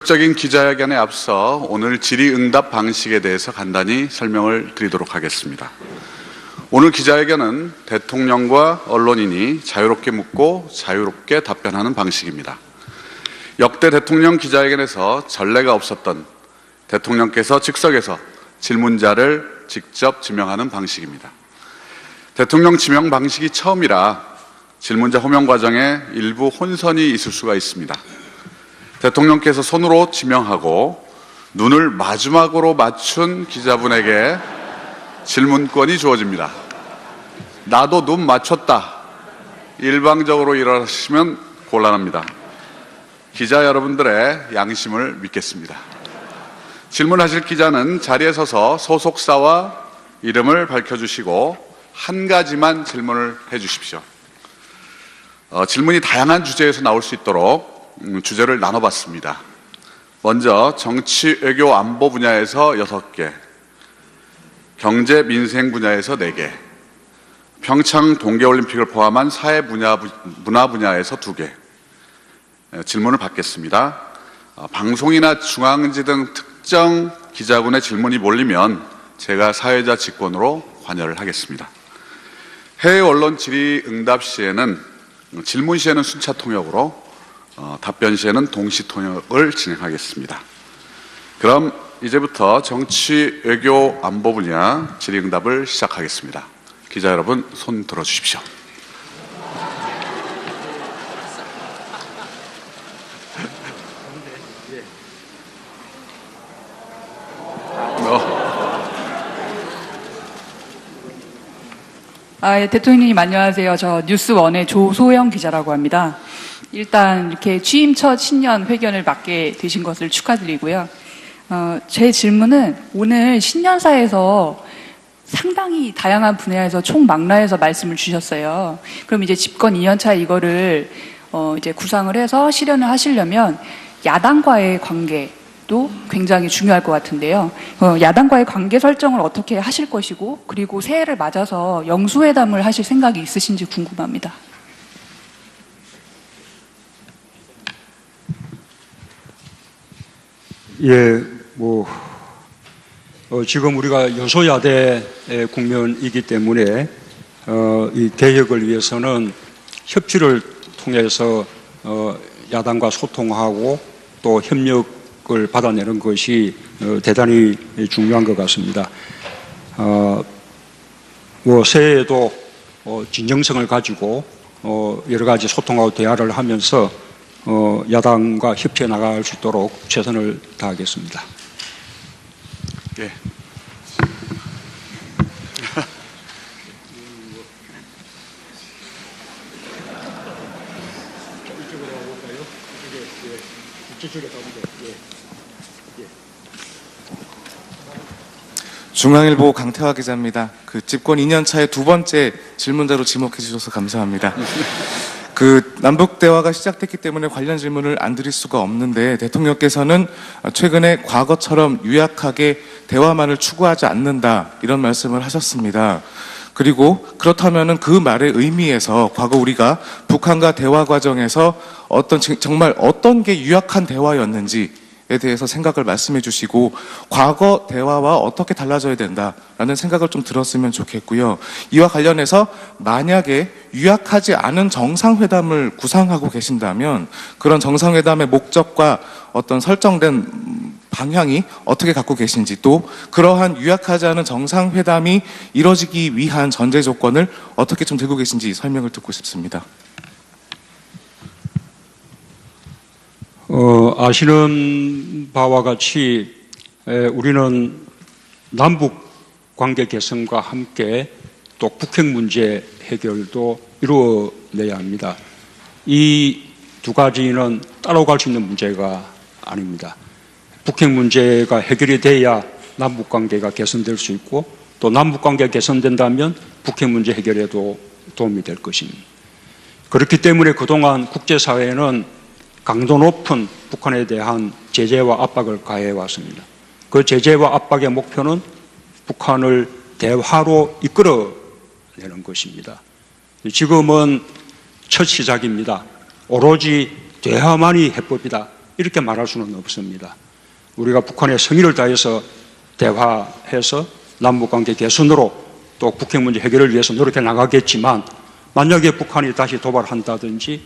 적인 기자회견에 앞서 오늘 질의응답 방식에 대해서 간단히 설명을 드리도록 하겠습니다. 오늘 기자회견은 대통령과 언론인이 자유롭게 묻고 자유롭게 답변하는 방식입니다. 역대 대통령 기자회견에서 전례가 없었던 대통령께서 즉석에서 질문자를 직접 지명하는 방식입니다. 대통령 지명 방식이 처음이라 질문자 호명 과정에 일부 혼선이 있을 수가 있습니다. 대통령께서 손으로 지명하고 눈을 마지막으로 맞춘 기자분에게 질문권이 주어집니다. 나도 눈 맞췄다. 일방적으로 일하시면 곤란합니다. 기자 여러분들의 양심을 믿겠습니다. 질문하실 기자는 자리에 서서 소속사와 이름을 밝혀주시고 한 가지만 질문을 해주십시오. 질문이 다양한 주제에서 나올 수 있도록 주제를 나눠봤습니다. 먼저 정치, 외교, 안보 분야에서 6개, 경제, 민생 분야에서 4개, 평창 동계올림픽을 포함한 사회 분야, 문화 분야에서 2개 질문을 받겠습니다. 방송이나 중앙지 등 특정 기자군의 질문이 몰리면 제가 사회자 직권으로 관여를 하겠습니다. 해외 언론 질의응답 시에는 질문 시에는 순차 통역으로 답변 시에는 동시 통역을 진행하겠습니다. 그럼 이제부터 정치, 외교, 안보 분야 질의응답을 시작하겠습니다. 기자 여러분 손 들어주십시오. 대통령님 안녕하세요. 저 뉴스원의 조소영 기자라고 합니다. 일단 이렇게 취임 첫 신년 회견을 맡게 되신 것을 축하드리고요. 제 질문은 오늘 신년사에서 상당히 다양한 분야에서 총망라해서 말씀을 주셨어요. 그럼 이제 집권 2년차 이거를 이제 구상을 해서 실현을 하시려면 야당과의 관계도 굉장히 중요할 것 같은데요. 야당과의 관계 설정을 어떻게 하실 것이고, 그리고 새해를 맞아서 영수회담을 하실 생각이 있으신지 궁금합니다. 예, 지금 우리가 여소야대의 국면이기 때문에 이 개혁을 위해서는 협치를 통해서 야당과 소통하고 또 협력을 받아내는 것이 대단히 중요한 것 같습니다. 새해에도 진정성을 가지고 여러 가지 소통하고 대화를 하면서 야당과 협치해 나갈 수 있도록 최선을 다하겠습니다. 예. 중앙일보 강태화 기자입니다. 집권 2년 차의 두 번째 질문자로 지목해 주셔서 감사합니다. 남북 대화가 시작됐기 때문에 관련 질문을 안 드릴 수가 없는데, 대통령께서는 최근에 과거처럼 유약하게 대화만을 추구하지 않는다 이런 말씀을 하셨습니다. 그리고 그렇다면은 그 말의 의미에서 과거 우리가 북한과 대화 과정에서 정말 어떤 게 유약한 대화였는지에 대해서 생각을 말씀해 주시고, 과거 대화와 어떻게 달라져야 된다라는 생각을 좀 들었으면 좋겠고요. 이와 관련해서 만약에 유약하지 않은 정상회담을 구상하고 계신다면 그런 정상회담의 목적과 어떤 설정된 방향이 어떻게 갖고 계신지, 또 그러한 유약하지 않은 정상회담이 이뤄지기 위한 전제 조건을 어떻게 좀 들고 계신지 설명을 듣고 싶습니다. 아시는 바와 같이 우리는 남북 관계 개선과 함께 또 북핵 문제 해결도 이루어내야 합니다. 이 두 가지는 따로 갈 수 있는 문제가 아닙니다. 북핵 문제가 해결이 돼야 남북 관계가 개선될 수 있고, 또 남북 관계가 개선된다면 북핵 문제 해결에도 도움이 될 것입니다. 그렇기 때문에 그동안 국제사회는 강도 높은 북한에 대한 제재와 압박을 가해 왔습니다. 그 제재와 압박의 목표는 북한을 대화로 이끌어내는 것입니다. 지금은 첫 시작입니다. 오로지 대화만이 해법이다, 이렇게 말할 수는 없습니다. 우리가 북한의 성의를 다해서 대화해서 남북관계 개선으로 또 북핵 문제 해결을 위해서 노력해 나가겠지만, 만약에 북한이 다시 도발한다든지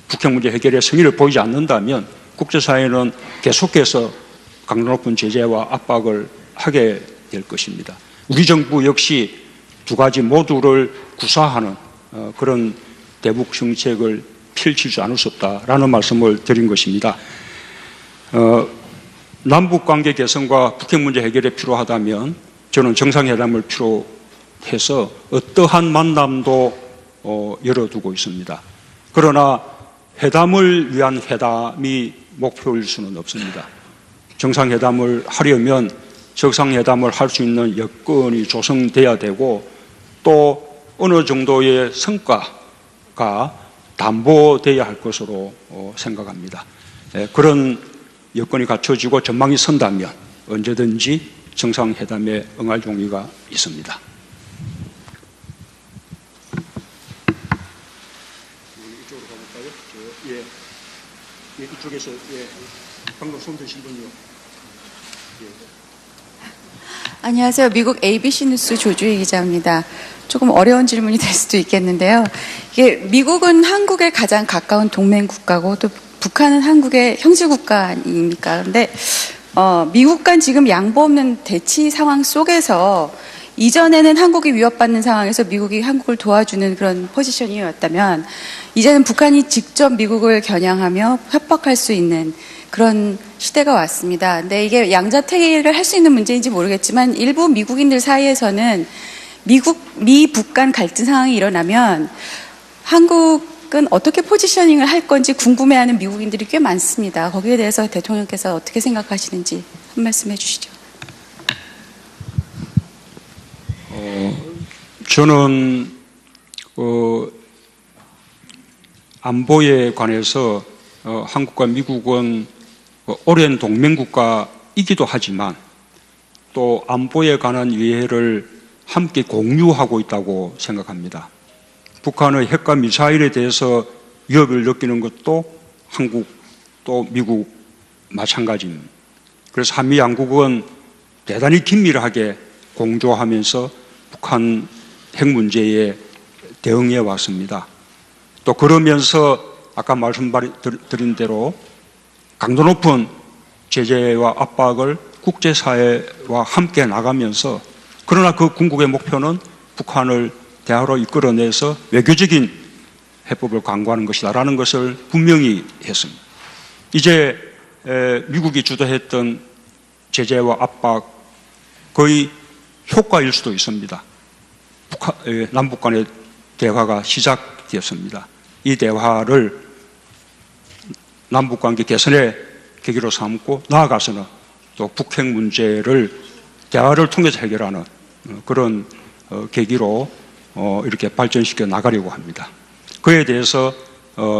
북핵 문제 해결에 성의를 보이지 않는다면 국제사회는 계속해서 강도 높은 제재와 압박을 하게 될 것입니다. 우리 정부 역시 두 가지 모두를 구사하는 그런 대북 정책을 펼치지 않을 수 없다라는 말씀을 드린 것입니다. 남북관계 개선과 북핵 문제 해결에 필요하다면 저는 정상회담을 필요해서 어떠한 만남도 열어두고 있습니다. 그러나 회담을 위한 회담이 목표일 수는 없습니다. 정상회담을 하려면 정상회담을 할 수 있는 여건이 조성돼야 되고, 또 어느 정도의 성과가 담보돼야 할 것으로 생각합니다. 그런 여건이 갖춰지고 전망이 선다면 언제든지 정상회담에 응할 용의가 있습니다. 이쪽으로 가볼까요? 예. 이쪽에서, 방금 손 드신 분이요. 안녕하세요. 미국 ABC 뉴스 조주희 기자입니다. 조금 어려운 질문이 될 수도 있겠는데요. 이게 미국은 한국에 가장 가까운 동맹 국가고 또 북한은 한국의 형제 국가 아닙니까? 그런데 미국 간 지금 양보 없는 대치 상황 속에서 이전에는 한국이 위협받는 상황에서 미국이 한국을 도와주는 그런 포지션이었다면, 이제는 북한이 직접 미국을 겨냥하며 협박할 수 있는 그런 시대가 왔습니다. 근데 이게 양자택일을 할 수 있는 문제인지 모르겠지만, 일부 미국인들 사이에서는 미-북 간 갈등 상황이 일어나면 한국은 어떻게 포지셔닝을 할 건지 궁금해하는 미국인들이 꽤 많습니다. 거기에 대해서 대통령께서 어떻게 생각하시는지 한 말씀 해주시죠. 저는 안보에 관해서 한국과 미국은 오랜 동맹국가이기도 하지만 또 안보에 관한 이해를 함께 공유하고 있다고 생각합니다. 북한의 핵과 미사일에 대해서 위협을 느끼는 것도 한국 또 미국 마찬가지입니다. 그래서 한미 양국은 대단히 긴밀하게 공조하면서 북한 핵 문제에 대응해 왔습니다. 또 그러면서 아까 말씀드린 대로 강도 높은 제재와 압박을 국제사회와 함께 나가면서, 그러나 그 궁극의 목표는 북한을 대화로 이끌어내서 외교적인 해법을 강구하는 것이다라는 것을 분명히 했습니다. 이제 미국이 주도했던 제재와 압박 거의 효과일 수도 있습니다. 남북 간의 대화가 시작되었습니다. 이 대화를 남북관계 개선의 계기로 삼고, 나아가서는 또 북핵 문제를 대화를 통해서 해결하는 그런 계기로 이렇게 발전시켜 나가려고 합니다. 그에 대해서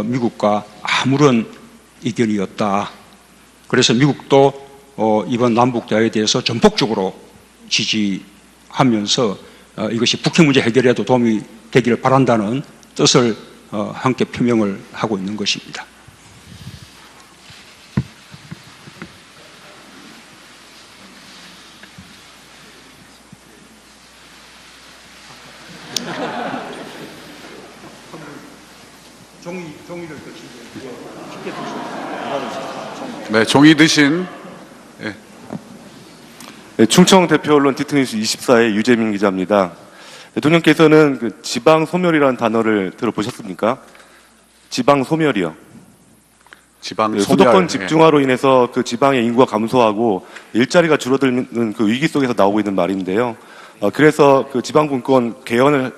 미국과 아무런 이견이 없다. 그래서 미국도 이번 남북 대화에 대해서 전폭적으로 지지하면서 이것이 북핵 문제 해결에도 도움이 되기를 바란다는 뜻을 함께 표명을 하고 있는 것입니다. 종이를 네, 종이 드신. 네, 충청 대표 언론 디트니스 24의 유재민 기자입니다. 대통령께서는 그 지방 소멸이라는 단어를 들어보셨습니까? 지방 소멸이요. 지방 소멸. 수도권 집중화로 인해서 그 지방의 인구가 감소하고 일자리가 줄어드는 그 위기 속에서 나오고 있는 말인데요. 그래서 그 지방분권 개헌을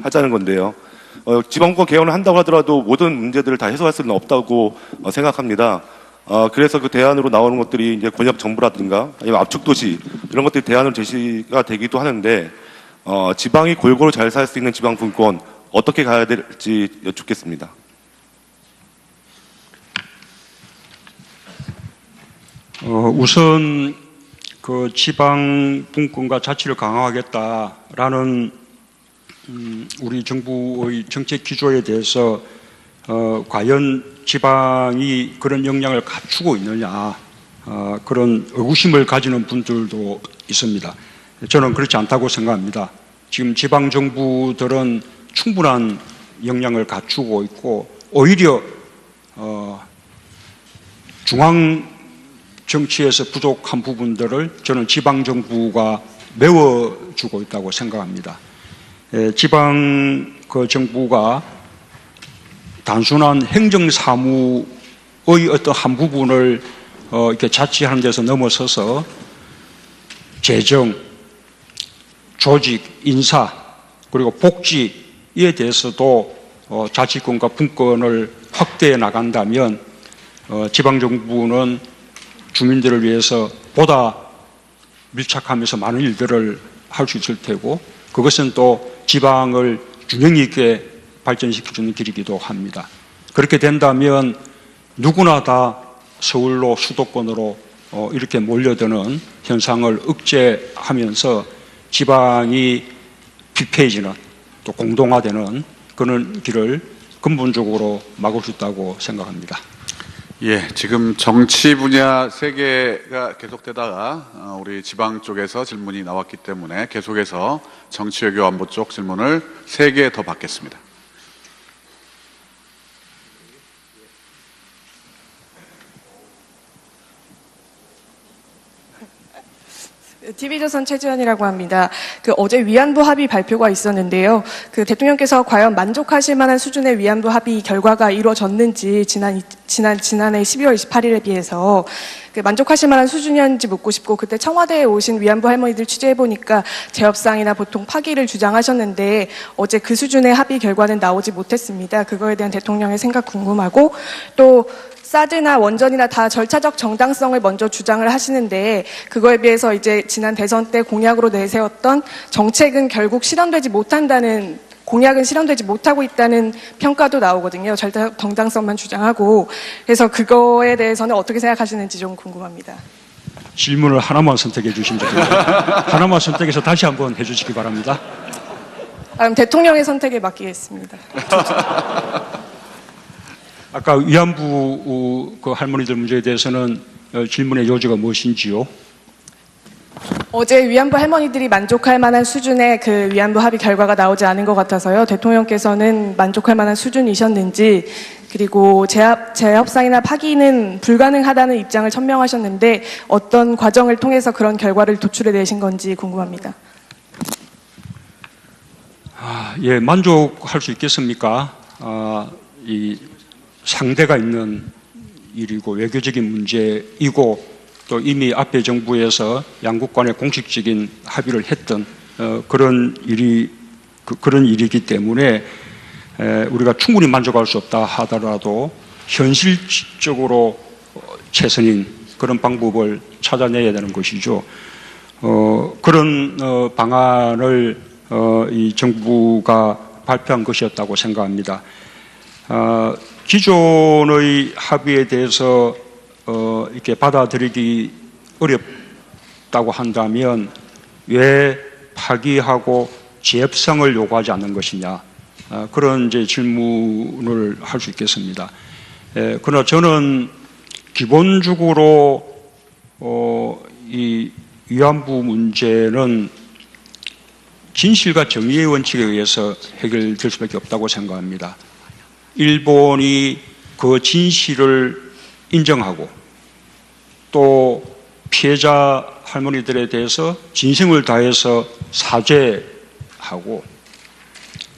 하자는 건데요. 지방분권 개헌을 한다고 하더라도 모든 문제들을 다 해소할 수는 없다고 생각합니다. 그래서 그 대안으로 나오는 것들이 이제 권역 정부라든가 아니면 압축도시 이런 것들이 대안으로 제시가 되기도 하는데, 지방이 골고루 잘 살 수 있는 지방분권 어떻게 가야 될지 여쭙겠습니다. 우선 그 지방분권과 자치를 강화하겠다라는 우리 정부의 정책 기조에 대해서 과연 지방이 그런 역량을 갖추고 있느냐, 그런 의구심을 가지는 분들도 있습니다. 저는 그렇지 않다고 생각합니다. 지금 지방 정부들은 충분한 역량을 갖추고 있고 오히려 중앙 정치에서 부족한 부분들을 저는 지방 정부가 메워주고 있다고 생각합니다. 지방 정부가 단순한 행정 사무의 어떤 한 부분을 이렇게 자치하는 데서 넘어서서 재정, 조직, 인사, 그리고 복지에 대해서도 자치권과 분권을 확대해 나간다면 지방정부는 주민들을 위해서 보다 밀착하면서 많은 일들을 할 수 있을 테고 그것은 또 지방을 균형 있게 발전시켜주는 길이기도 합니다. 그렇게 된다면 누구나 다 서울로 수도권으로 이렇게 몰려드는 현상을 억제하면서 지방이 피폐해지는 또 공동화되는 그런 길을 근본적으로 막을 수 있다고 생각합니다. 예, 지금 정치 분야 3개가 계속되다가 우리 지방 쪽에서 질문이 나왔기 때문에 계속해서 정치 외교 안보 쪽 질문을 3개 더 받겠습니다. TV조선 최지연이라고 합니다. 어제 위안부 합의 발표가 있었는데요. 대통령께서 과연 만족하실 만한 수준의 위안부 합의 결과가 이루어졌는지 지난해 12월 28일에 비해서 만족하실 만한 수준이었는지 묻고 싶고 그때 청와대에 오신 위안부 할머니들 취재해보니까 재협상이나 보통 파기를 주장하셨는데 어제 그 수준의 합의 결과는 나오지 못했습니다. 그거에 대한 대통령의 생각 궁금하고 또 사드나 원전이나 다 절차적 정당성을 먼저 주장을 하시는데 그거에 비해서 이제 지난 대선 때 공약으로 내세웠던 정책은 결국 실현되지 못한다는 공약은 실현되지 못하고 있다는 평가도 나오거든요. 절차적 정당성만 주장하고 그래서 그거에 대해서는 어떻게 생각하시는지 좀 궁금합니다. 질문을 하나만 선택해 주시면 됩니다. 하나만 선택해서 다시 한번 해주시기 바랍니다. 그럼 대통령의 선택에 맡기겠습니다. 아까 위안부 할머니들 문제에 대해서는 질문의 요지가 무엇인지요? 어제 위안부 할머니들이 만족할 만한 수준의 위안부 합의 결과가 나오지 않은 것 같아서요. 대통령께서는 만족할 만한 수준이셨는지 그리고 재협상이나 파기는 불가능하다는 입장을 천명하셨는데 어떤 과정을 통해서 그런 결과를 도출해내신 건지 궁금합니다. 예, 만족할 수 있겠습니까? 이 상대가 있는 일이고 외교적인 문제이고 또 이미 앞에 정부에서 양국 간의 공식적인 합의를 했던 그런 일이기 때문에 우리가 충분히 만족할 수 없다 하더라도 현실적으로 최선인 그런 방법을 찾아내야 되는 것이죠. 그런 방안을 이 정부가 발표한 것이었다고 생각합니다. 기존의 합의에 대해서 이렇게 받아들이기 어렵다고 한다면 왜 파기하고 재협상을 요구하지 않는 것이냐 그런 이제 질문을 할 수 있겠습니다. 그러나 저는 기본적으로 이 위안부 문제는 진실과 정의의 원칙에 의해서 해결될 수밖에 없다고 생각합니다. 일본이 그 진실을 인정하고 또 피해자 할머니들에 대해서 진심을 다해서 사죄하고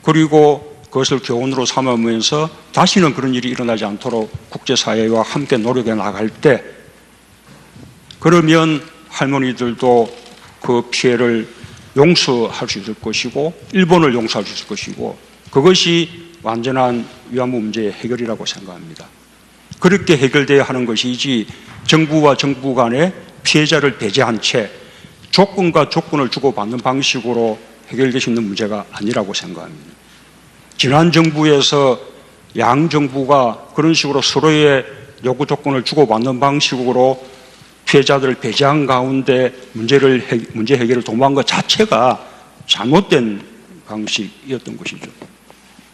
그리고 그것을 교훈으로 삼으면서 다시는 그런 일이 일어나지 않도록 국제사회와 함께 노력해 나갈 때 그러면 할머니들도 그 피해를 용서할 수 있을 것이고 일본을 용서할 수 있을 것이고 그것이 완전한 위안부 문제의 해결이라고 생각합니다. 그렇게 해결돼야 하는 것이지 정부와 정부 간에 피해자를 배제한 채 조건과 조건을 주고받는 방식으로 해결될 수 있는 문제가 아니라고 생각합니다. 지난 정부에서 양 정부가 그런 식으로 서로의 요구 조건을 주고받는 방식으로 피해자들을 배제한 가운데 문제 해결을 도모한 것 자체가 잘못된 방식이었던 것이죠.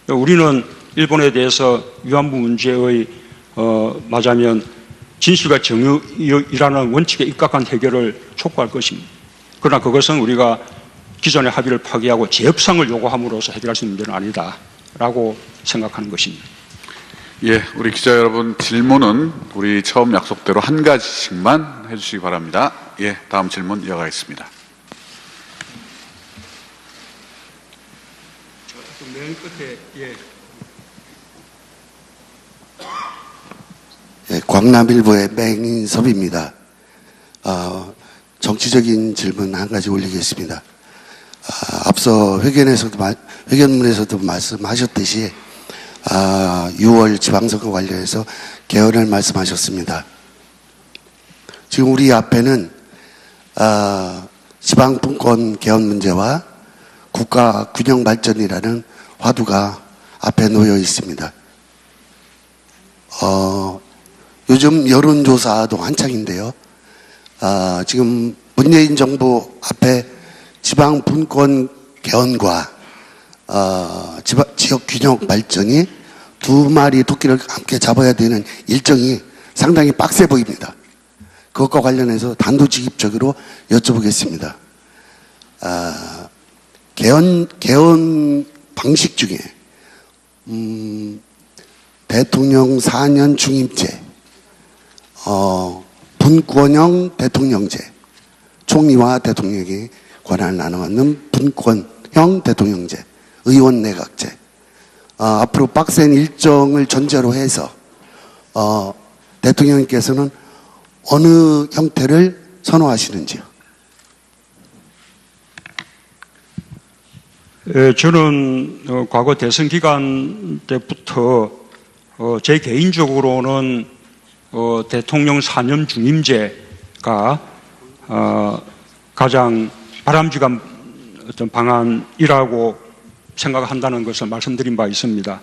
우리는 일본에 대해서 위안부 문제의 말하자면 진실과 정의라는 원칙에 입각한 해결을 촉구할 것입니다. 그러나 그것은 우리가 기존의 합의를 파기하고 재협상을 요구함으로써 해결할 수 있는 문제는 아니다라고 생각하는 것입니다. 예, 우리 기자 여러분 질문은 우리 처음 약속대로 한 가지씩만 해주시기 바랍니다. 예, 다음 질문 이어가겠습니다. 맨 끝에 광남일보의 맹인섭입니다. 정치적인 질문 한 가지 올리겠습니다. 앞서 회견문에서도 말씀하셨듯이 6월 지방선거 관련해서 개헌을 말씀하셨습니다. 지금 우리 앞에는 지방분권 개헌 문제와 국가 균형 발전이라는 화두가 앞에 놓여 있습니다. 요즘 여론조사도 한창인데요. 지금 문재인 정부 앞에 지방분권 개헌과 지역 균형 발전이 두 마리 토끼를 함께 잡아야 되는 일정이 상당히 빡세 보입니다. 그것과 관련해서 단도직입적으로 여쭤보겠습니다. 개헌 방식 중에 대통령 4년 중임제, 분권형 대통령제, 총리와 대통령이 권한을 나눠갖는 분권형 대통령제, 의원 내각제, 앞으로 빡센 일정을 전제로 해서 대통령께서는 어느 형태를 선호하시는지요? 저는 과거 대선 기간 때부터 제 개인적으로는 대통령 4년 중임제가 가장 바람직한 어떤 방안이라고 생각한다는 것을 말씀드린 바 있습니다.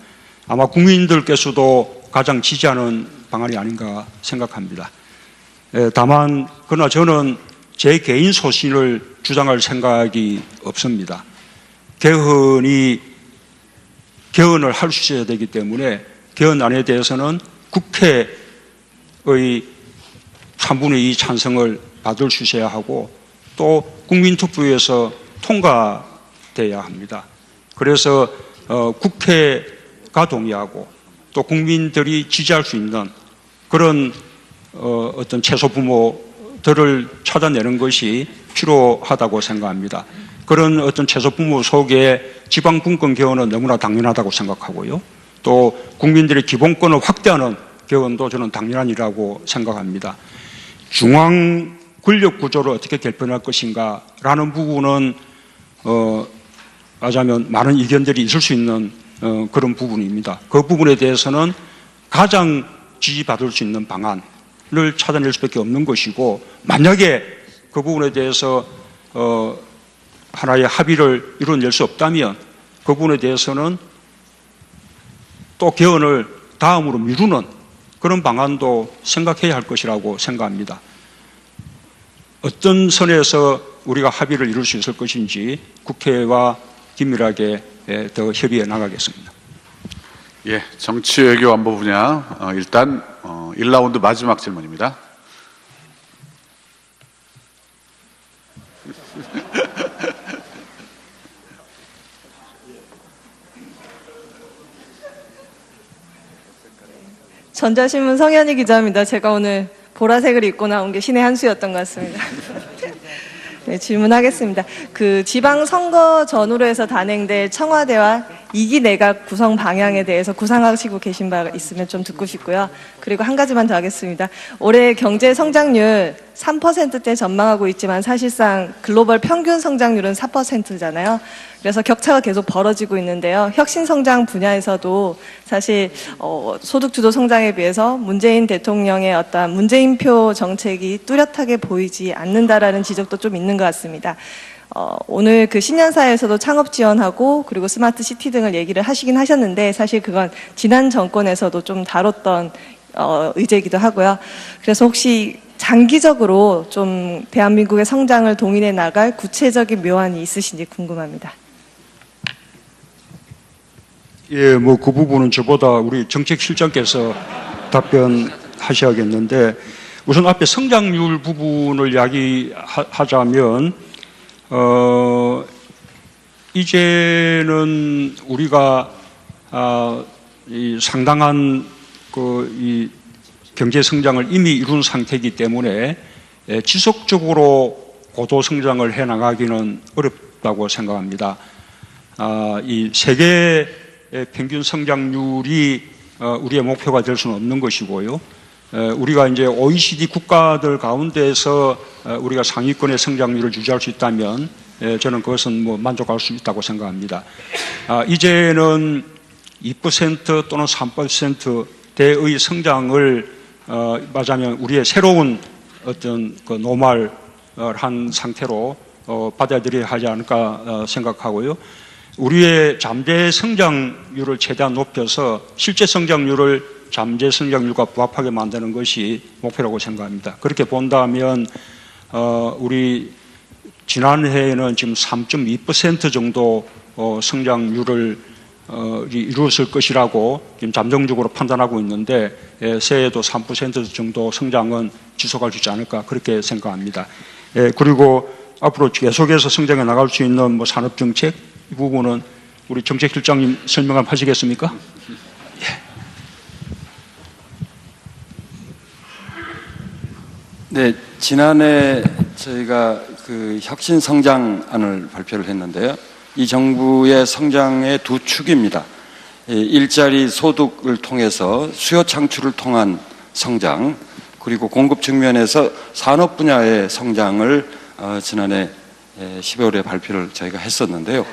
아마 국민들께서도 가장 지지하는 방안이 아닌가 생각합니다. 다만 그러나 저는 제 개인 소신을 주장할 생각이 없습니다. 개헌을 할 수 있어야 되기 때문에 개헌안에 대해서는 국회의 3분의 2 찬성을 받을 수 있어야 하고 또 국민투표에서 통과돼야 합니다. 그래서 국회가 동의하고 또 국민들이 지지할 수 있는 그런 어떤 최소 부모들을 찾아내는 것이 필요하다고 생각합니다. 그런 어떤 최소 부모 속에 지방분권 개헌은 너무나 당연하다고 생각하고요. 또 국민들의 기본권을 확대하는 개헌도 저는 당연한 일이라고 생각합니다. 중앙 권력 구조를 어떻게 개편할 것인가라는 부분은 말하자면 많은 이견들이 있을 수 있는 그런 부분입니다. 그 부분에 대해서는 가장 지지받을 수 있는 방안을 찾아낼 수밖에 없는 것이고, 만약에 그 부분에 대해서 하나의 합의를 이뤄낼 수 없다면 그 부분에 대해서는 또 개헌을 다음으로 미루는 그런 방안도 생각해야 할 것이라고 생각합니다. 어떤 선에서 우리가 합의를 이룰 수 있을 것인지 국회와 긴밀하게 더 협의해 나가겠습니다. 예, 정치 외교 안보 분야 일단 1라운드 마지막 질문입니다. 전자신문 성현희 기자입니다. 제가 오늘 보라색을 입고 나온 게 신의 한 수였던 것 같습니다. 네, 질문하겠습니다. 그 지방선거 전후로 해서 단행될 청와대와 2기 내각 구성 방향에 대해서 구상하시고 계신 바 있으면 좀 듣고 싶고요. 그리고 한 가지만 더 하겠습니다. 올해 경제 성장률 3%대 전망하고 있지만 사실상 글로벌 평균 성장률은 4%잖아요. 그래서 격차가 계속 벌어지고 있는데요. 혁신 성장 분야에서도 사실 소득주도 성장에 비해서 문재인 대통령의 어떤 문재인표 정책이 뚜렷하게 보이지 않는다라는 지적도 좀 있는 것 같습니다. 오늘 그 신년사에서도 창업 지원하고 그리고 스마트 시티 등을 얘기를 하시긴 하셨는데 사실 그건 지난 정권에서도 좀 다뤘던 의제이기도 하고요. 그래서 혹시 장기적으로 좀 대한민국의 성장을 동인해 나갈 구체적인 묘안이 있으신지 궁금합니다. 예, 뭐 그 부분은 저보다 우리 정책실장께서 답변하셔야겠는데 우선 앞에 성장률 부분을 이야기하자면 이제는 우리가 이 상당한 이 경제 성장을 이미 이룬 상태이기 때문에 지속적으로 고도 성장을 해 나가기는 어렵다고 생각합니다. 이 세계 평균 성장률이 우리의 목표가 될 수는 없는 것이고요. 우리가 이제 OECD 국가들 가운데서 우리가 상위권의 성장률을 유지할 수 있다면 저는 그것은 뭐 만족할 수 있다고 생각합니다. 이제는 2% 또는 3%대의 성장을 말하자면 우리의 새로운 어떤 그 노멀한 상태로 받아들여야 하지 않을까 생각하고요. 우리의 잠재 성장률을 최대한 높여서 실제 성장률을 잠재 성장률과 부합하게 만드는 것이 목표라고 생각합니다. 그렇게 본다면 우리 지난해에는 지금 3.2% 정도 성장률을 이루었을 것이라고 지금 잠정적으로 판단하고 있는데 새해에도 3% 정도 성장은 지속할 수 있지 않을까 그렇게 생각합니다. 그리고 앞으로 계속해서 성장해 나갈 수 있는 뭐 산업정책 이 부분은 우리 정책실장님 설명 한번 하시겠습니까? 네, 지난해 저희가 그 혁신 성장안을 발표를 했는데요. 이 정부의 성장의 두 축입니다. 일자리 소득을 통해서 수요 창출을 통한 성장, 그리고 공급 측면에서 산업 분야의 성장을 지난해 12월에 발표를 저희가 했었는데요.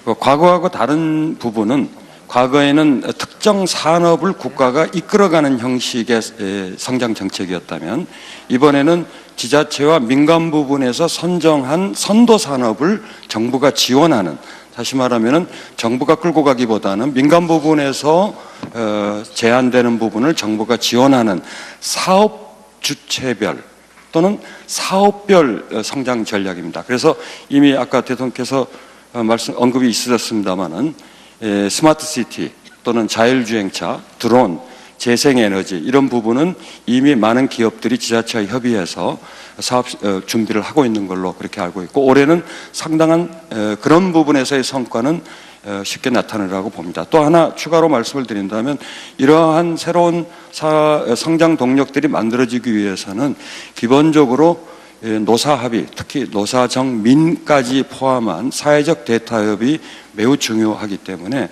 과거하고 다른 부분은 과거에는 특정 산업을 국가가 이끌어가는 형식의 성장 정책이었다면 이번에는 지자체와 민간 부분에서 선정한 선도 산업을 정부가 지원하는, 다시 말하면 정부가 끌고 가기보다는 민간 부분에서 제한되는 부분을 정부가 지원하는 사업 주체별 또는 사업별 성장 전략입니다. 그래서 이미 아까 대통령께서 언급이 있으셨습니다마는 스마트 시티 또는 자율주행차, 드론, 재생에너지 이런 부분은 이미 많은 기업들이 지자체와 협의해서 사업 준비를 하고 있는 걸로 그렇게 알고 있고 올해는 상당한 그런 부분에서의 성과는 쉽게 나타나리라고 봅니다. 또 하나 추가로 말씀을 드린다면 이러한 새로운 성장 동력들이 만들어지기 위해서는 기본적으로 노사합의, 특히 노사정민까지 포함한 사회적 대타협이 매우 중요하기 때문에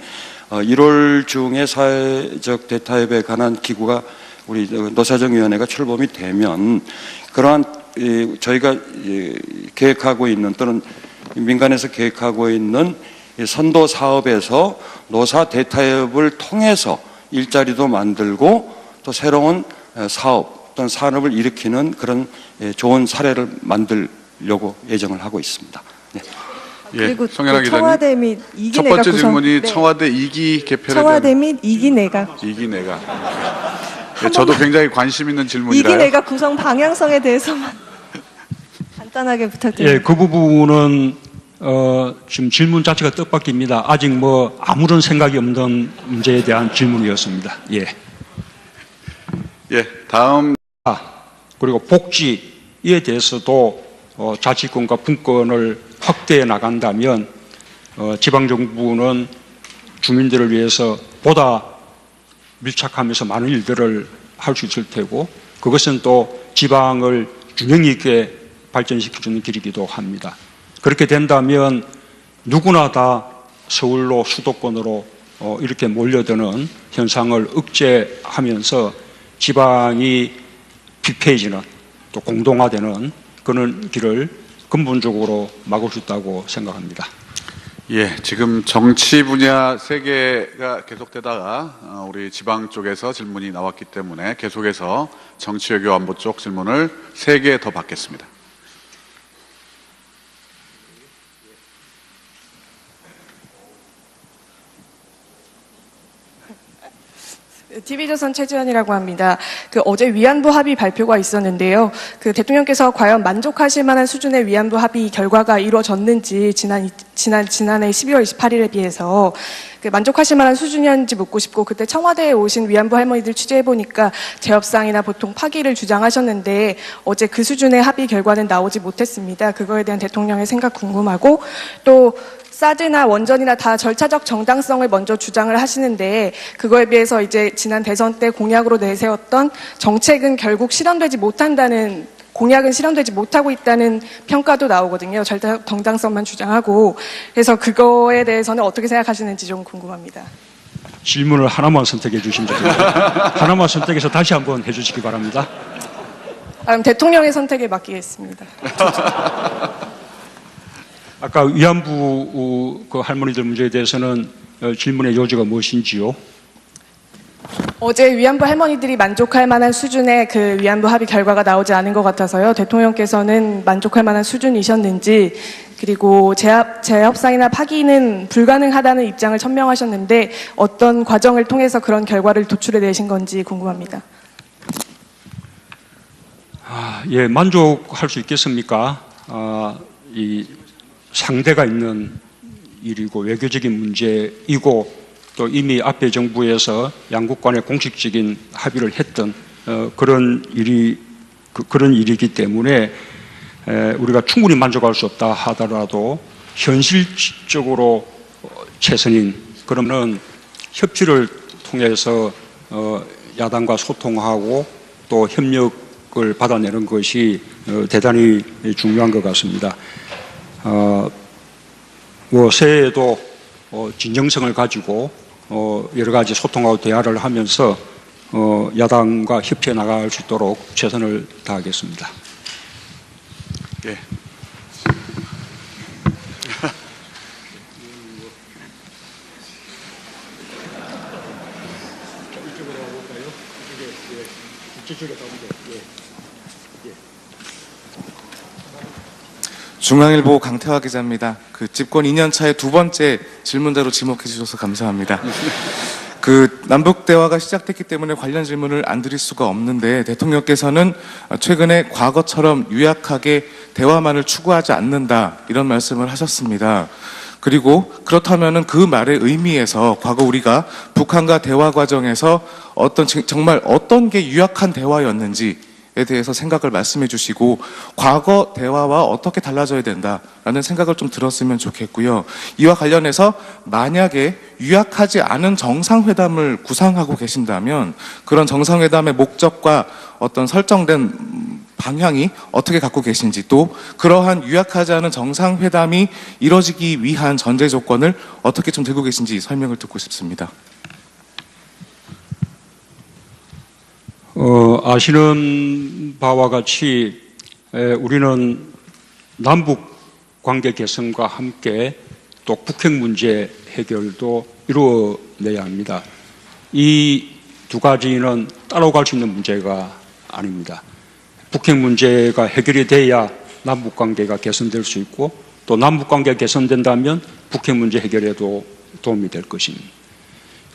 1월 중에 사회적 대타협에 관한 기구가 우리 노사정위원회가 출범이 되면 그러한 저희가 계획하고 있는 또는 민간에서 계획하고 있는 선도 사업에서 노사 대타협을 통해서 일자리도 만들고 또 새로운 사업 또는 산업을 일으키는 그런 좋은 사례를 만들려고 예정을 하고 있습니다. 네. 그리고 성현아 기자님. 청와대 및 2기 첫 내각 번째 구성, 질문이 네. 청와대 2기 개편에 청와대 대한 및 2기 내각 2기 내각. 네, 저도 굉장히 관심 있는 2기 질문이라요. 내각 구성 방향성에 대해서만 간단하게 부탁드립니다. 예, 그 부분은 지금 질문 자체가 뜻밖입니다. 아직 뭐 아무런 생각이 없는 문제에 대한 질문이었습니다. 예. 예, 다음 그리고 복지에 대해서도 자치권과 분권을 확대해 나간다면 지방정부는 주민들을 위해서 보다 밀착하면서 많은 일들을 할 수 있을 테고 그것은 또 지방을 균형 있게 발전시켜주는 길이기도 합니다. 그렇게 된다면 누구나 다 서울로 수도권으로 이렇게 몰려드는 현상을 억제하면서 지방이 피폐해지는 또 공동화되는 그런 길을 근본적으로 막을 수 있다고 생각합니다. 예, 지금 정치 분야 3개가 계속되다가 우리 지방 쪽에서 질문이 나왔기 때문에 계속해서 정치 외교 안보 쪽 질문을 3개 더 받겠습니다. TV조선 최지연이라고 합니다. 어제 위안부 합의 발표가 있었는데요. 대통령께서 과연 만족하실 만한 수준의 위안부 합의 결과가 이루어졌는지 지난해 12월 28일에 비해서 만족하실 만한 수준이었는지 묻고 싶고, 그때 청와대에 오신 위안부 할머니들 취재해보니까 재협상이나 보통 파기를 주장하셨는데 어제 그 수준의 합의 결과는 나오지 못했습니다. 그거에 대한 대통령의 생각 궁금하고, 또 사드나 원전이나 다 절차적 정당성을 먼저 주장을 하시는데 그거에 비해서 이제 지난 대선 때 공약으로 내세웠던 정책은 결국 실현되지 못한다는, 공약은 실현되지 못하고 있다는 평가도 나오거든요. 절차적 정당성만 주장하고. 그래서 그거에 대해서는 어떻게 생각하시는지 좀 궁금합니다. 질문을 하나만 선택해 주시면 좋겠습니다. 하나만 선택해서 다시 한번 해주시기 바랍니다. 그럼 대통령의 선택에 맡기겠습니다. 아까 위안부 그 할머니들 문제에 대해서는 질문의 요지가 무엇인지요? 어제 위안부 할머니들이 만족할 만한 수준의 위안부 합의 결과가 나오지 않은 것 같아서요. 대통령께서는 만족할 만한 수준이셨는지, 그리고 재협상이나 파기는 불가능하다는 입장을 천명하셨는데 어떤 과정을 통해서 그런 결과를 도출해내신 건지 궁금합니다. 예, 만족할 수 있겠습니까? 이 상대가 있는 일이고 외교적인 문제이고, 또 이미 앞에 정부에서 양국 간의 공식적인 합의를 했던 그런 일이기 때문에 우리가 충분히 만족할 수 없다 하더라도 현실적으로 최선인, 그러면 협치를 통해서 야당과 소통하고 또 협력을 받아내는 것이 대단히 중요한 것 같습니다. 새해에도 진정성을 가지고 여러 가지 소통하고 대화를 하면서 야당과 협치해 나갈 수 있도록 최선을 다하겠습니다. 예. 중앙일보 강태화 기자입니다. 집권 2년 차의 두 번째 질문자로 지목해 주셔서 감사합니다. 남북 대화가 시작됐기 때문에 관련 질문을 안 드릴 수가 없는데, 대통령께서는 최근에 과거처럼 유약하게 대화만을 추구하지 않는다, 이런 말씀을 하셨습니다. 그리고 그렇다면은 그 말의 의미에서 과거 우리가 북한과 대화 과정에서 정말 어떤 게 유약한 대화였는지에 대해서 생각을 말씀해 주시고, 과거 대화와 어떻게 달라져야 된다라는 생각을 좀 들었으면 좋겠고요. 이와 관련해서 만약에 유약하지 않은 정상회담을 구상하고 계신다면 그런 정상회담의 목적과 어떤 설정된 방향이 어떻게 갖고 계신지, 또 그러한 유약하지 않은 정상회담이 이뤄지기 위한 전제 조건을 어떻게 좀 들고 계신지 설명을 듣고 싶습니다. 아시는 바와 같이 우리는 남북 관계 개선과 함께 또 북핵 문제 해결도 이루어내야 합니다. 이 두 가지는 따로 갈 수 있는 문제가 아닙니다. 북핵 문제가 해결이 돼야 남북 관계가 개선될 수 있고, 또 남북 관계가 개선된다면 북핵 문제 해결에도 도움이 될 것입니다.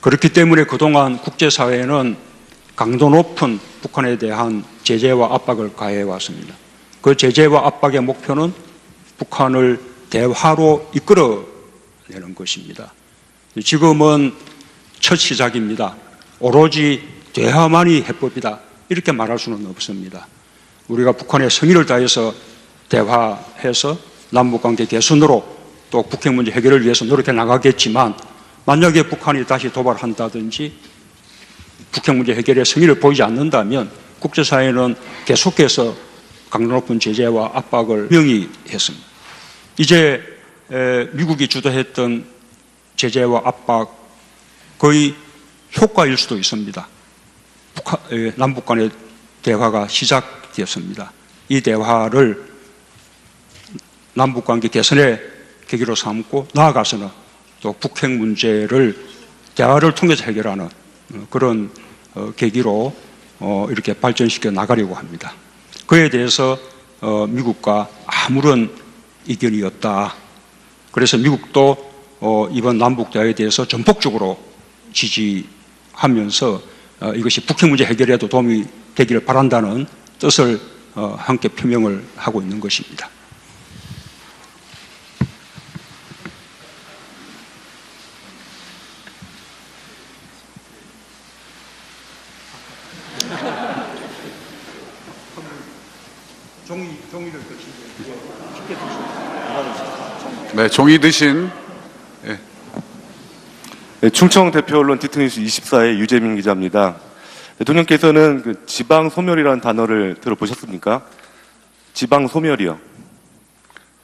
그렇기 때문에 그동안 국제사회는 강도 높은 북한에 대한 제재와 압박을 가해 왔습니다. 그 제재와 압박의 목표는 북한을 대화로 이끌어내는 것입니다. 지금은 첫 시작입니다. 오로지 대화만이 해법이다, 이렇게 말할 수는 없습니다. 우리가 북한의 성의를 다해서 대화해서 남북관계 개선으로 또 북핵 문제 해결을 위해서 노력해 나가겠지만, 만약에 북한이 다시 도발한다든지 북핵 문제 해결에 성의를 보이지 않는다면 국제사회는 계속해서 강도 높은 제재와 압박을 명히 했습니다. 이제 미국이 주도했던 제재와 압박 거의 효과일 수도 있습니다. 남북 간의 대화가 시작되었습니다. 이 대화를 남북관계 개선의 계기로 삼고, 나아가서는 또 북핵 문제를 대화를 통해서 해결하는 그런 계기로 이렇게 발전시켜 나가려고 합니다. 그에 대해서 미국과 아무런 이견이 없다. 그래서 미국도 이번 남북 대화에 대해서 전폭적으로 지지하면서 이것이 북핵 문제 해결에도 도움이 되기를 바란다는 뜻을 함께 표명을 하고 있는 것입니다. 종이를 네, 종이 드신 네, 충청 대표 언론 디트니스 24의 유재민 기자입니다. 대통령께서는 그 지방 소멸이라는 단어를 들어보셨습니까? 지방 소멸이요.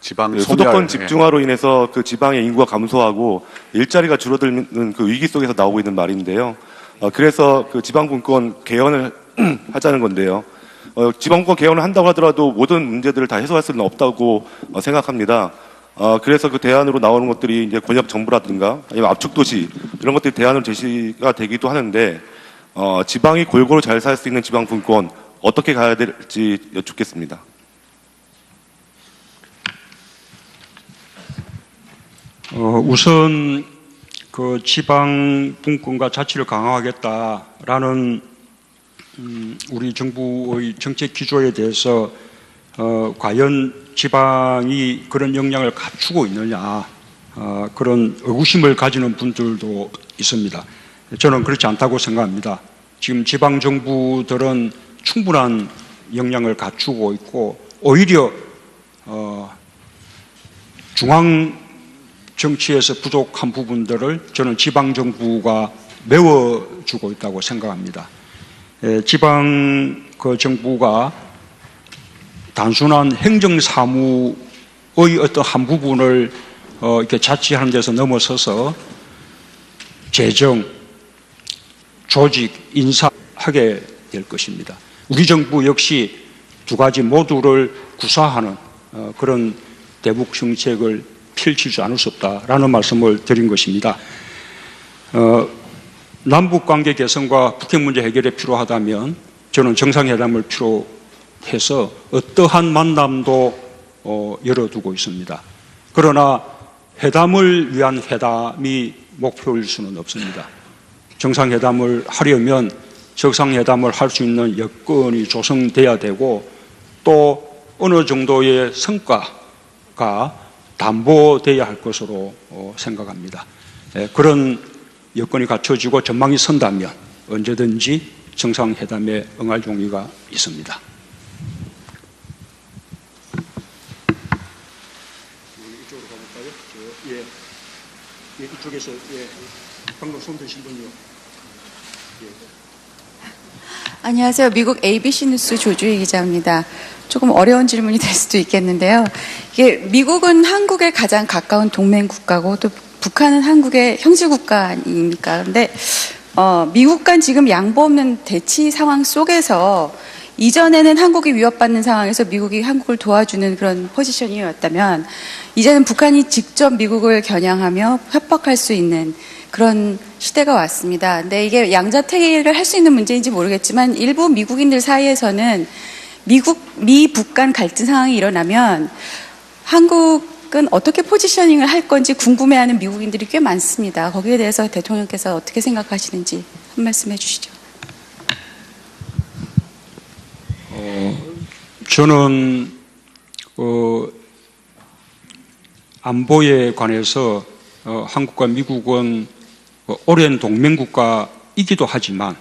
지방 소멸. 수도권 집중화로 인해서 그 지방의 인구가 감소하고 일자리가 줄어드는 그 위기 속에서 나오고 있는 말인데요. 그래서 그 지방분권 개헌을 하자는 건데요. 지방분권 개헌을 한다고 하더라도 모든 문제들을 다 해소할 수는 없다고 생각합니다. 그래서 그 대안으로 나오는 것들이 이제 권역 정부라든가 아니면 압축도시 이런 것들이 대안으로 제시가 되기도 하는데 지방이 골고루 잘 살 수 있는 지방분권 어떻게 가야 될지 여쭙겠습니다. 우선 그 지방분권과 자치를 강화하겠다라는 우리 정부의 정책 기조에 대해서 과연 지방이 그런 역량을 갖추고 있느냐 그런 의구심을 가지는 분들도 있습니다. 저는 그렇지 않다고 생각합니다. 지금 지방 정부들은 충분한 역량을 갖추고 있고 오히려 중앙 정치에서 부족한 부분들을 저는 지방 정부가 메워주고 있다고 생각합니다. 지방 그 정부가 단순한 행정 사무의 어떤 한 부분을 이렇게 자치하는 데서 넘어서서 재정, 조직, 인사하게 될 것입니다. 우리 정부 역시 두 가지 모두를 구사하는 그런 대북 정책을 펼치지 않을 수 없다라는 말씀을 드린 것입니다. 남북관계 개선과 북핵 문제 해결에 필요하다면 저는 정상회담을 필요해서 어떠한 만남도 열어두고 있습니다. 그러나 회담을 위한 회담이 목표일 수는 없습니다. 정상회담을 하려면 정상회담을 할 수 있는 여건이 조성돼야 되고 또 어느 정도의 성과가 담보돼야 할 것으로 생각합니다. 그런 여건이 갖춰지고 전망이 선다면 언제든지 정상회담에 응할 용의가 있습니다. 이쪽으로 가볼까요? 이쪽에서 방금 손 드신 분이요. 안녕하세요. 미국 ABC 뉴스 조주희 기자입니다. 조금 어려운 질문이 될 수도 있겠는데요. 이게 미국은 한국에 가장 가까운 동맹 국가고 또 북한은 한국의 형제 국가입니까? 그런데 미국과 지금 양보 없는 대치 상황 속에서 이전에는 한국이 위협받는 상황에서 미국이 한국을 도와주는 그런 포지션이었다면 이제는 북한이 직접 미국을 겨냥하며 협박할 수 있는 그런 시대가 왔습니다. 근데 이게 양자택일을 할 수 있는 문제인지 모르겠지만 일부 미국인들 사이에서는 미-북 간 갈등 상황이 일어나면 한국은 어떻게 포지셔닝을 할 건지 궁금해하는 미국인들이 꽤 많습니다. 거기에 대해서 대통령께서 어떻게 생각하시는지 한 말씀 해주시죠. 저는 안보에 관해서 한국과 미국은 오랜 동맹국가이기도 하지만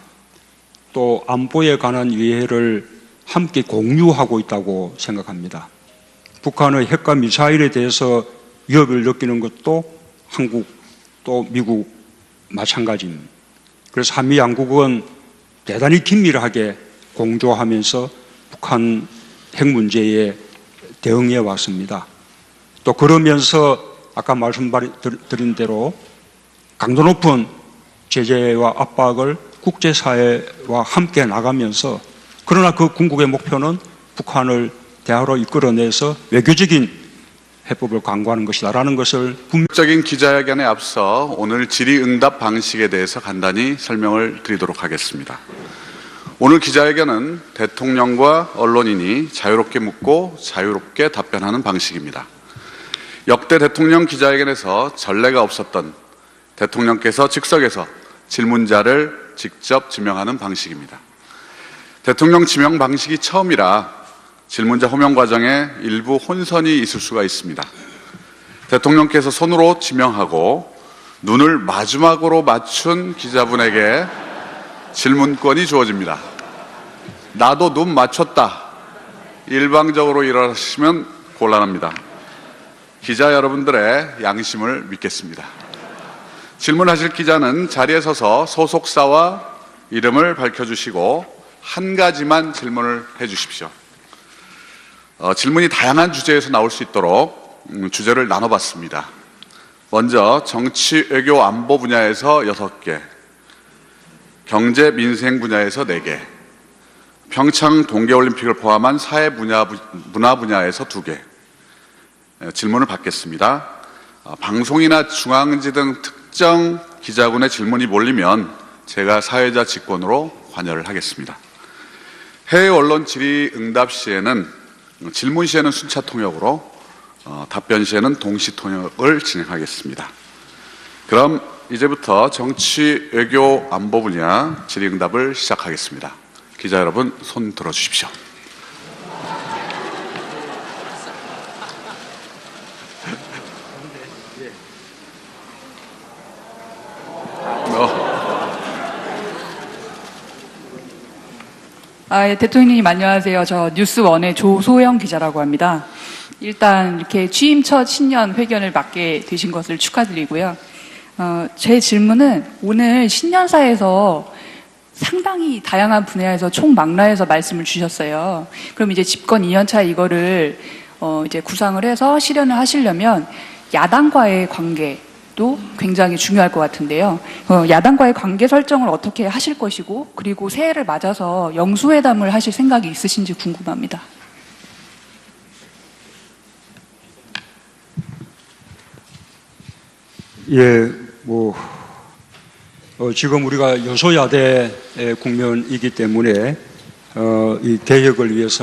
또 안보에 관한 이해를 함께 공유하고 있다고 생각합니다. 북한의 핵과 미사일에 대해서 위협을 느끼는 것도 한국 또 미국 마찬가지입니다. 그래서 한미 양국은 대단히 긴밀하게 공조하면서 북한 핵 문제에 대응해 왔습니다. 또 그러면서 아까 말씀드린 대로 강도 높은 제재와 압박을 국제사회와 함께 나가면서 그러나 그 궁극의 목표는 북한을 대화로 이끌어내서 외교적인 해법을 강구하는 것이다라는 것을 본격적인 기자회견에 앞서 오늘 질의응답 방식에 대해서 간단히 설명을 드리도록 하겠습니다. 오늘 기자회견은 대통령과 언론인이 자유롭게 묻고 자유롭게 답변하는 방식입니다. 역대 대통령 기자회견에서 전례가 없었던 대통령께서 즉석에서 질문자를 직접 지명하는 방식입니다. 대통령 지명 방식이 처음이라 질문자 호명 과정에 일부 혼선이 있을 수가 있습니다. 대통령께서 손으로 지명하고 눈을 마지막으로 맞춘 기자분에게 질문권이 주어집니다. 나도 눈 맞췄다. 일방적으로 일하시면 곤란합니다. 기자 여러분들의 양심을 믿겠습니다. 질문하실 기자는 자리에 서서 소속사와 이름을 밝혀주시고 한 가지만 질문을 해주십시오. 질문이 다양한 주제에서 나올 수 있도록 주제를 나눠봤습니다. 먼저 정치, 외교, 안보 분야에서 6개, 경제, 민생 분야에서 4개, 평창 동계올림픽을 포함한 사회 분야, 문화 분야에서 2개 질문을 받겠습니다. 방송이나 중앙지 등 특정 기자군의 질문이 몰리면 제가 사회자 직권으로 관여를 하겠습니다. 해외 언론 질의응답 시에는 질문 시에는 순차 통역으로 답변 시에는 동시 통역을 진행하겠습니다. 그럼 이제부터 정치, 외교, 안보 분야 질의응답을 시작하겠습니다. 기자 여러분 손 들어주십시오. 예, 대통령님 안녕하세요. 저 뉴스원의 조소영 기자라고 합니다. 일단 이렇게 취임 첫 신년 회견을 맡게 되신 것을 축하드리고요. 제 질문은 오늘 신년사에서 상당히 다양한 분야에서 총망라해서 말씀을 주셨어요. 그럼 이제 집권 2년차 이거를 이제 구상을 해서 실현을 하시려면 야당과의 관계도 굉장히 중요할 것 같은데요. 야당과의 관계 설정을 어떻게 하실 것이고, 그리고 새해를 맞아서 영수회담을 하실 생각이 있으신지 궁금합니다. 예, 지금 우리가 여소야대 국면이기 때문에 이 개혁을 위해서